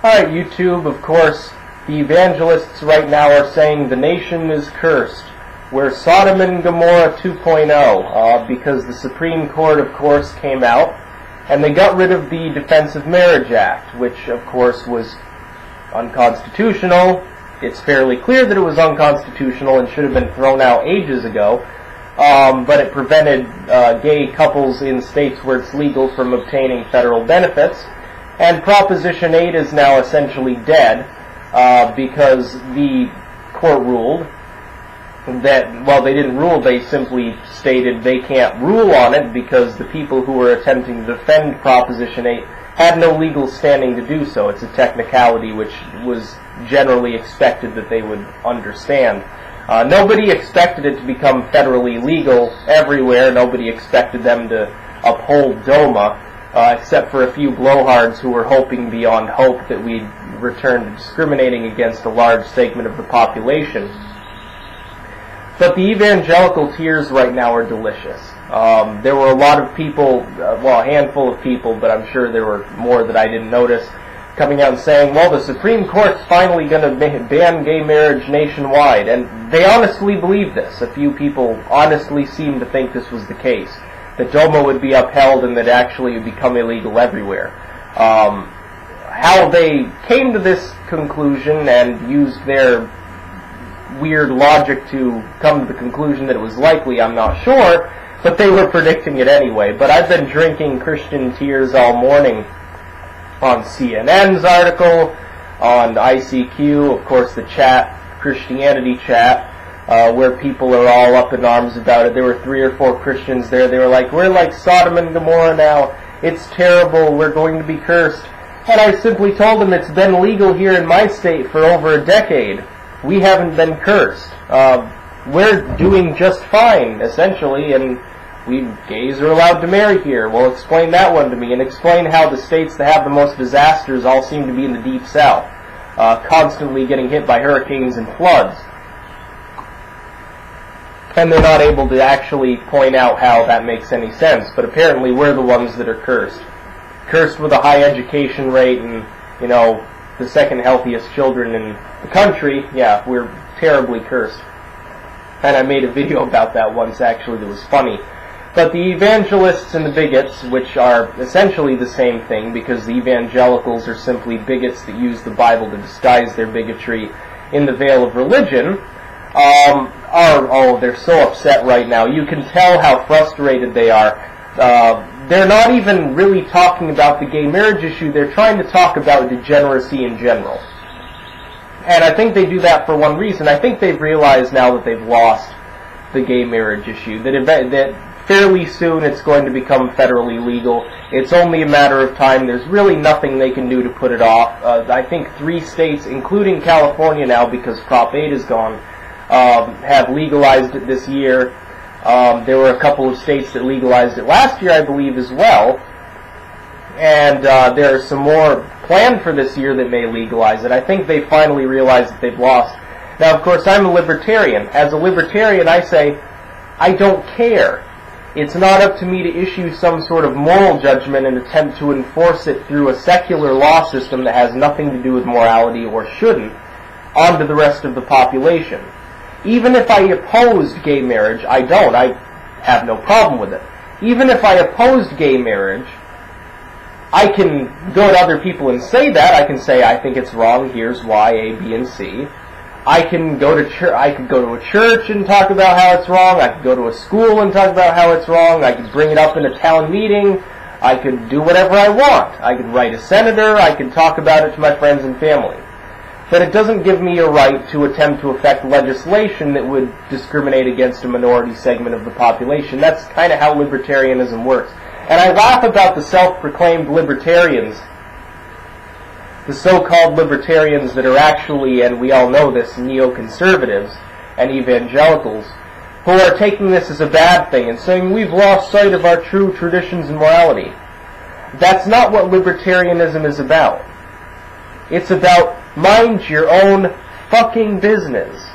Alright, YouTube, of course, the evangelists right now are saying the nation is cursed. We're Sodom and Gomorrah 2.0, because the Supreme Court, of course, came out, and they got rid of the Defense of Marriage Act, which, of course, was unconstitutional. It's fairly clear that it was unconstitutional and should have been thrown out ages ago, but it prevented gay couples in states where it's legal from obtaining federal benefits. And Proposition 8 is now essentially dead, because the court ruled that, well, they didn't rule, they simply stated they can't rule on it because the people who were attempting to defend Proposition 8 had no legal standing to do so. It's a technicality which was generally expected that they would understand. Nobody expected it to become federally legal everywhere. Nobody expected them to uphold DOMA. Except for a few blowhards who were hoping beyond hope that we'd return to discriminating against a large segment of the population. But the evangelical tears right now are delicious. There were a lot of people, well, a handful of people, but I'm sure there were more that I didn't notice, coming out and saying, well, the Supreme Court's finally going to ban gay marriage nationwide. And they honestly believe this. A few people honestly seem to think this was the case, that DOMA would be upheld and that actually it would become illegal everywhere. How they came to this conclusion and used their weird logic to come to the conclusion that it was likely, I'm not sure, but they were predicting it anyway. But I've been drinking Christian tears all morning on CNN's article, on ICQ, of course the chat, Christianity chat, where people are all up in arms about it. There were 3 or 4 Christians there. They were like, we're like Sodom and Gomorrah now. It's terrible. We're going to be cursed. And I simply told them it's been legal here in my state for over a decade. We haven't been cursed. We're doing just fine, essentially, and gays are allowed to marry here. Well, explain that one to me, and explain how the states that have the most disasters all seem to be in the Deep South, constantly getting hit by hurricanes and floods. And they're not able to actually point out how that makes any sense. But apparently we're the ones that are cursed. Cursed with a high education rate and, you know, the second healthiest children in the country. Yeah, we're terribly cursed. And I made a video about that once, actually, that was funny. But the evangelists and the bigots, which are essentially the same thing, because the evangelicals are simply bigots that use the Bible to disguise their bigotry in the veil of religion, they're so upset right now. You can tell how frustrated they are. They're not even really talking about the gay marriage issue. They're trying to talk about degeneracy in general. And I think they do that for one reason. I think they've realized now that they've lost the gay marriage issue, that fairly soon it's going to become federally legal. It's only a matter of time. There's really nothing they can do to put it off. I think 3 states, including California now, because Prop 8 is gone, have legalized it this year. There were a couple of states that legalized it last year, I believe, as well. And there are some more planned for this year that may legalize it. I think they finally realized that they've lost. Now, of course, I'm a libertarian. As a libertarian, I say, I don't care. It's not up to me to issue some sort of moral judgment and attempt to enforce it through a secular law system that has nothing to do with morality or shouldn't onto the rest of the population. Even if I opposed gay marriage, I don't. I have no problem with it. Even if I opposed gay marriage, I can go to other people and say that. I can say, I think it's wrong, here's why, A, B, and C. I can go to a church and talk about how it's wrong. I could go to a school and talk about how it's wrong. I could bring it up in a town meeting. I could do whatever I want. I could write a senator. I could talk about it to my friends and family. But it doesn't give me a right to attempt to affect legislation that would discriminate against a minority segment of the population. That's kind of how libertarianism works. And I laugh about the self-proclaimed libertarians, the so-called libertarians that are actually, and we all know this, neoconservatives and evangelicals, who are taking this as a bad thing and saying we've lost sight of our true traditions and morality. That's not what libertarianism is about. It's about mind your own fucking business.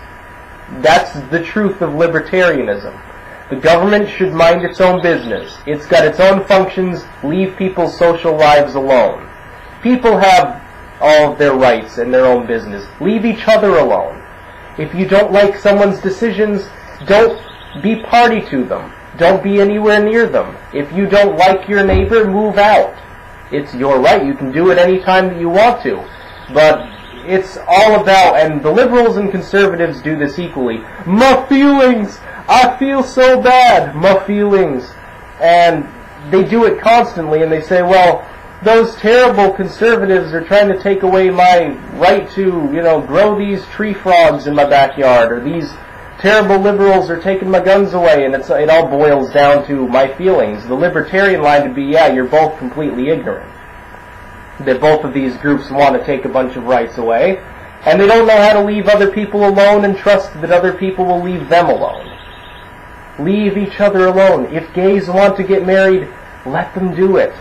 That's the truth of libertarianism. The government should mind its own business. It's got its own functions. Leave people's social lives alone. People have all of their rights and their own business. Leave each other alone. If you don't like someone's decisions, don't be party to them. Don't be anywhere near them. If you don't like your neighbor, move out. It's your right. You can do it any time that you want to. But it's all about, and the liberals and conservatives do this equally, my feelings! I feel so bad! My feelings! And they do it constantly, and they say, well, those terrible conservatives are trying to take away my right to, grow these tree frogs in my backyard, or these terrible liberals are taking my guns away, and it all boils down to my feelings. The libertarian line would be, yeah, you're both completely ignorant. That both of these groups want to take a bunch of rights away, and they don't know how to leave other people alone and trust that other people will leave them alone. Leave each other alone. If gays want to get married, let them do it.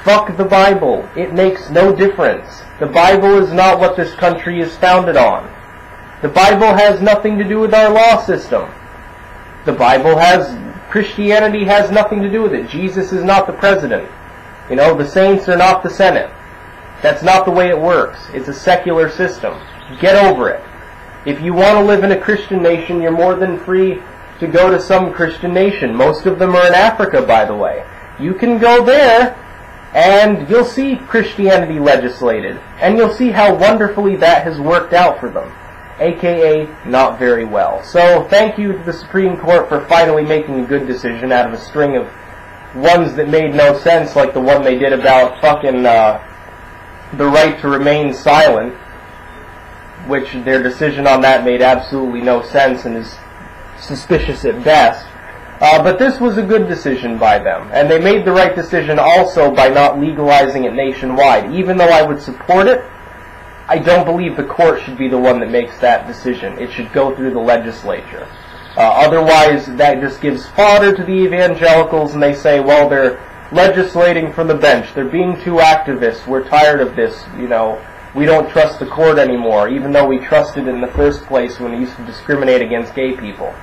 Fuck the Bible. It makes no difference. The Bible is not what this country is founded on. The Bible has nothing to do with our law system. Christianity has nothing to do with it. Jesus is not the president. The saints are not the Senate. That's not the way it works. It's a secular system. Get over it. If you want to live in a Christian nation, you're more than free to go to some Christian nation. Most of them are in Africa, by the way. You can go there, and you'll see Christianity legislated, and you'll see how wonderfully that has worked out for them, aka not very well. So thank you to the Supreme Court for finally making a good decision out of a string of ones that made no sense, like the one they did about fucking the right to remain silent, which their decision on that made absolutely no sense and is suspicious at best. But this was a good decision by them, and they made the right decision also by not legalizing it nationwide. Even though I would support it, I don't believe the court should be the one that makes that decision. It should go through the legislature. Otherwise, that just gives fodder to the evangelicals, and they say, well, they're legislating from the bench. They're being too activist. We're tired of this. We don't trust the court anymore, even though we trusted it in the first place when it used to discriminate against gay people.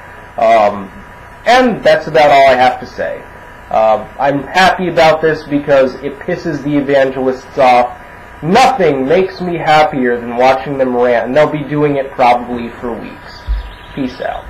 And that's about all I have to say. I'm happy about this because it pisses the evangelists off. Nothing makes me happier than watching them rant, and they'll be doing it probably for weeks. Peace out.